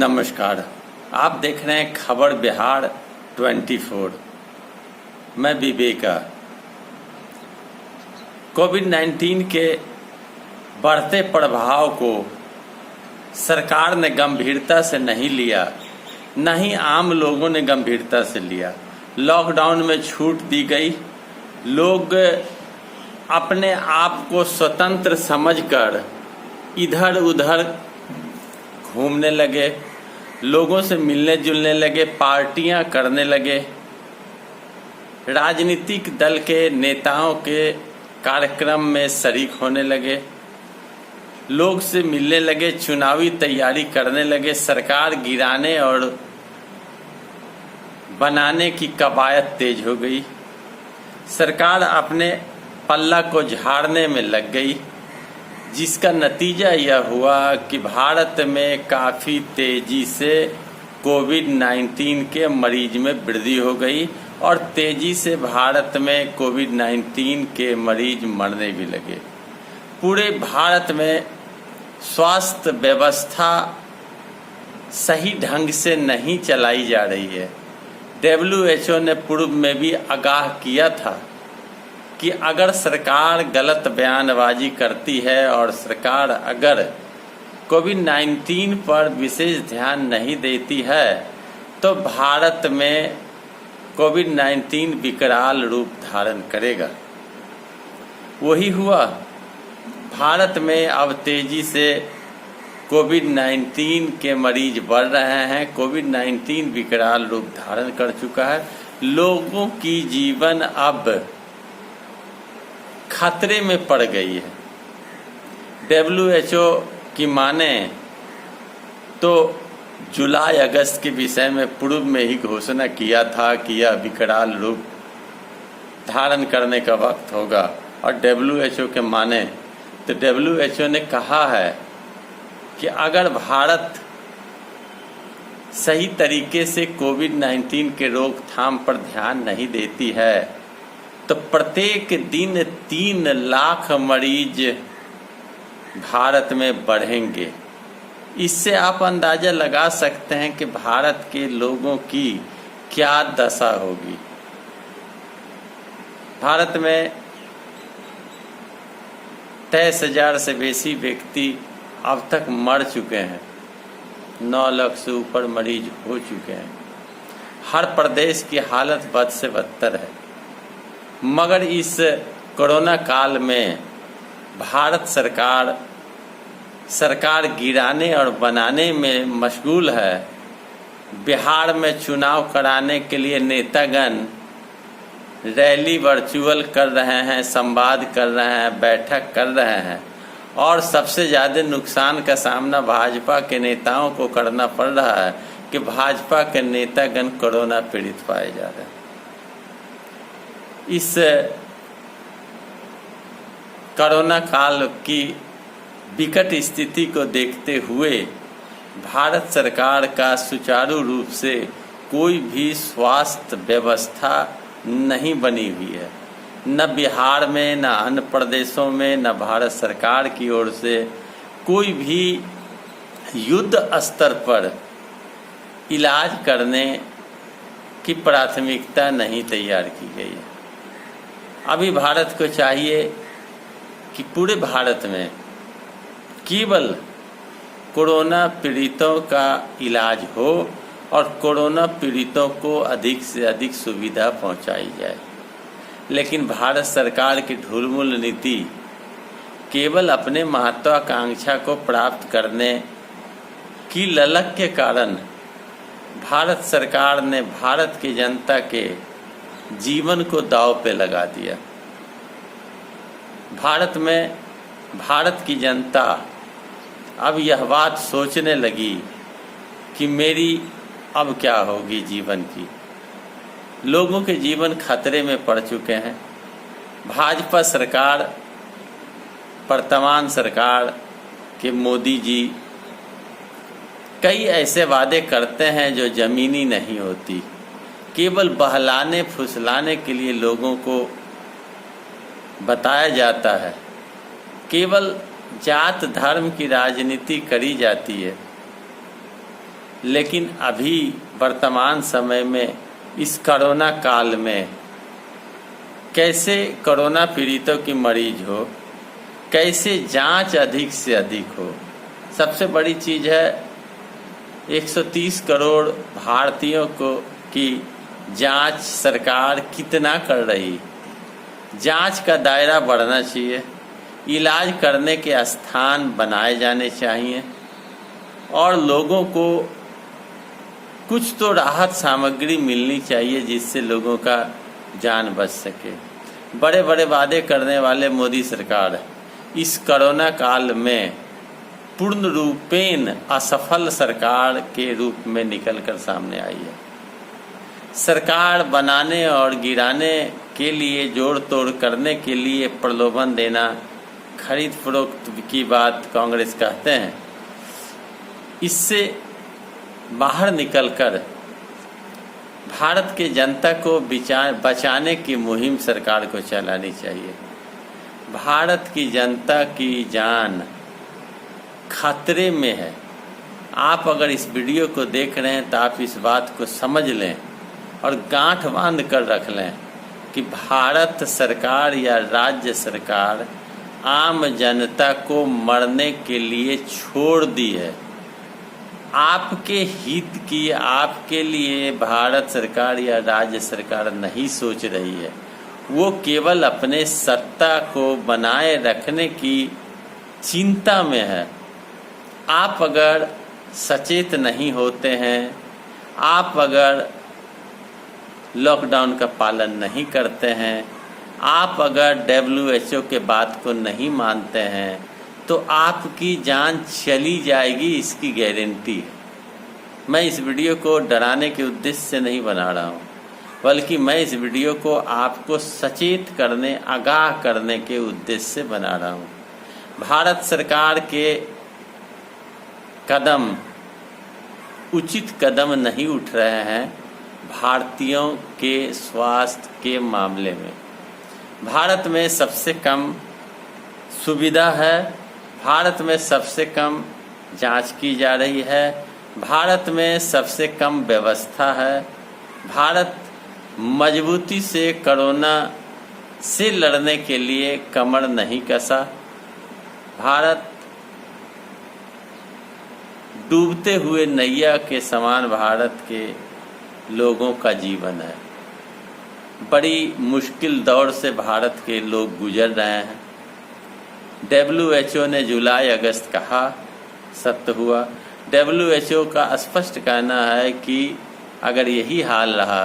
नमस्कार। आप देख रहे हैं खबर बिहार 24। मैं विवेका। कोविड-19 के बढ़ते प्रभाव को सरकार ने गंभीरता से नहीं लिया, न ही आम लोगों ने गंभीरता से लिया। लॉकडाउन में छूट दी गई। लोग अपने आप को स्वतंत्र समझकर इधर उधर घूमने लगे, लोगों से मिलने जुलने लगे, पार्टियां करने लगे, राजनीतिक दल के नेताओं के कार्यक्रम में शरीक होने लगे, लोग से मिलने लगे, चुनावी तैयारी करने लगे, सरकार गिराने और बनाने की कवायद तेज हो गई। सरकार अपने पल्ला को झाड़ने में लग गई, जिसका नतीजा यह हुआ कि भारत में काफ़ी तेज़ी से कोविड-19 के मरीज में वृद्धि हो गई और तेज़ी से भारत में कोविड-19 के मरीज मरने भी लगे। पूरे भारत में स्वास्थ्य व्यवस्था सही ढंग से नहीं चलाई जा रही है। WHO ने पूर्व में भी आगाह किया था कि अगर सरकार गलत बयानबाजी करती है और सरकार अगर कोविड-19 पर विशेष ध्यान नहीं देती है तो भारत में कोविड-19 विकराल रूप धारण करेगा। वही हुआ। भारत में अब तेजी से कोविड-19 के मरीज बढ़ रहे हैं। कोविड-19 विकराल रूप धारण कर चुका है। लोगों की जीवन अब खतरे में पड़ गई है। WHO की माने तो जुलाई अगस्त के विषय में पूर्व में ही घोषणा किया था कि यह विकराल रूप धारण करने का वक्त होगा। और WHO के माने तो WHO ने कहा है कि अगर भारत सही तरीके से कोविड-19 के रोकथाम पर ध्यान नहीं देती है तो प्रत्येक दिन 3 लाख मरीज भारत में बढ़ेंगे। इससे आप अंदाजा लगा सकते हैं कि भारत के लोगों की क्या दशा होगी। भारत में 23,000 से बेसी व्यक्ति अब तक मर चुके हैं। 9 लाख से ऊपर मरीज हो चुके हैं। हर प्रदेश की हालत बद से बदतर है। मगर इस कोरोना काल में भारत सरकार गिराने और बनाने में मशगूल है। बिहार में चुनाव कराने के लिए नेतागण रैली वर्चुअल कर रहे हैं, संवाद कर रहे हैं, बैठक कर रहे हैं और सबसे ज़्यादा नुकसान का सामना भाजपा के नेताओं को करना पड़ रहा है कि भाजपा के नेतागण कोरोना पीड़ित पाए जा रहे हैं। इस कोरोना काल की विकट स्थिति को देखते हुए भारत सरकार का सुचारू रूप से कोई भी स्वास्थ्य व्यवस्था नहीं बनी हुई है। न बिहार में, न अन्य प्रदेशों में, न भारत सरकार की ओर से कोई भी युद्ध स्तर पर इलाज करने की प्राथमिकता नहीं तैयार की गई है। अभी भारत को चाहिए कि पूरे भारत में केवल कोरोना पीड़ितों का इलाज हो और कोरोना पीड़ितों को अधिक से अधिक सुविधा पहुंचाई जाए। लेकिन भारत सरकार की ढुलमुल नीति केवल अपने महत्वाकांक्षा को प्राप्त करने की ललक के कारण भारत सरकार ने भारत की जनता के जीवन को दांव पे लगा दिया। भारत की जनता अब यह बात सोचने लगी कि मेरी अब क्या होगी जीवन की। लोगों के जीवन खतरे में पड़ चुके हैं। भाजपा सरकार, वर्तमान सरकार के मोदी जी कई ऐसे वादे करते हैं जो ज़मीनी नहीं होती। केवल बहलाने फुसलाने के लिए लोगों को बताया जाता है। केवल जात धर्म की राजनीति करी जाती है। लेकिन अभी वर्तमान समय में इस कोरोना काल में कैसे कोरोना पीड़ितों की मरीज हो, कैसे जांच अधिक से अधिक हो। सबसे बड़ी चीज़ है 130 करोड़ भारतीयों को की जांच सरकार कितना कर रही। जांच का दायरा बढ़ना चाहिए, इलाज करने के स्थान बनाए जाने चाहिए और लोगों को कुछ तो राहत सामग्री मिलनी चाहिए जिससे लोगों का जान बच सके। बड़े बड़े वादे करने वाले मोदी सरकार इस कोरोना काल में पूर्ण रूपेण असफल सरकार के रूप में निकलकर सामने आई है। सरकार बनाने और गिराने के लिए, जोड़ तोड़ करने के लिए प्रलोभन देना, खरीद फरोख्त की बात कांग्रेस कहते हैं। इससे बाहर निकलकर भारत के जनता को बचाने की मुहिम सरकार को चलानी चाहिए। भारत की जनता की जान खतरे में है। आप अगर इस वीडियो को देख रहे हैं तो आप इस बात को समझ लें और गांठ बांध कर रख लें कि भारत सरकार या राज्य सरकार आम जनता को मरने के लिए छोड़ दी है। आपके हित की, आपके लिए भारत सरकार या राज्य सरकार नहीं सोच रही है। वो केवल अपने सत्ता को बनाए रखने की चिंता में है। आप अगर सचेत नहीं होते हैं, आप अगर लॉकडाउन का पालन नहीं करते हैं, आप अगर WHO के बात को नहीं मानते हैं तो आपकी जान चली जाएगी, इसकी गारंटी है। मैं इस वीडियो को डराने के उद्देश्य से नहीं बना रहा हूँ, बल्कि मैं इस वीडियो को आपको सचेत करने, आगाह करने के उद्देश्य से बना रहा हूँ। भारत सरकार के कदम उचित कदम नहीं उठ रहे हैं भारतीयों के स्वास्थ्य के मामले में। भारत में सबसे कम सुविधा है, भारत में सबसे कम जांच की जा रही है, भारत में सबसे कम व्यवस्था है। भारत मजबूती से कोरोना से लड़ने के लिए कमर नहीं कसा। भारत डूबते हुए नैया के समान भारत के लोगों का जीवन है। बड़ी मुश्किल दौर से भारत के लोग गुजर रहे हैं। WHO ने जुलाई अगस्त कहा, सत्य हुआ। WHO का स्पष्ट कहना है कि अगर यही हाल रहा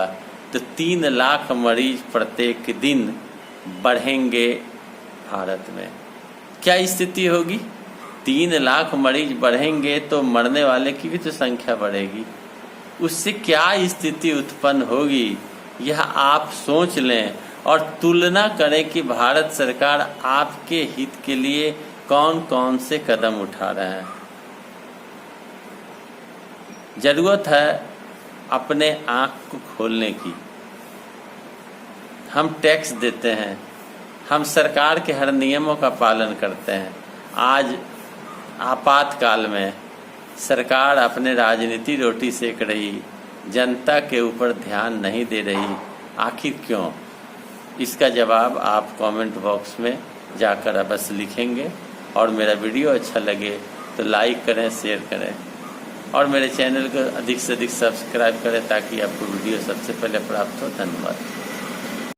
तो 3 लाख मरीज प्रत्येक दिन बढ़ेंगे भारत में। क्या स्थिति होगी? 3 लाख मरीज बढ़ेंगे तो मरने वाले की भी तो संख्या बढ़ेगी। उससे क्या स्थिति उत्पन्न होगी, यह आप सोच लें और तुलना करें कि भारत सरकार आपके हित के लिए कौन कौन से कदम उठा रहे हैं। जरूरत है अपने आँख को खोलने की। हम टैक्स देते हैं, हम सरकार के हर नियमों का पालन करते हैं। आज आपातकाल में सरकार अपने राजनीति रोटी सेक रही, जनता के ऊपर ध्यान नहीं दे रही। आखिर क्यों? इसका जवाब आप कमेंट बॉक्स में जाकर अवश्य लिखेंगे। और मेरा वीडियो अच्छा लगे तो लाइक करें, शेयर करें और मेरे चैनल को अधिक से अधिक सब्सक्राइब करें ताकि आपको वीडियो सबसे पहले प्राप्त हो। धन्यवाद।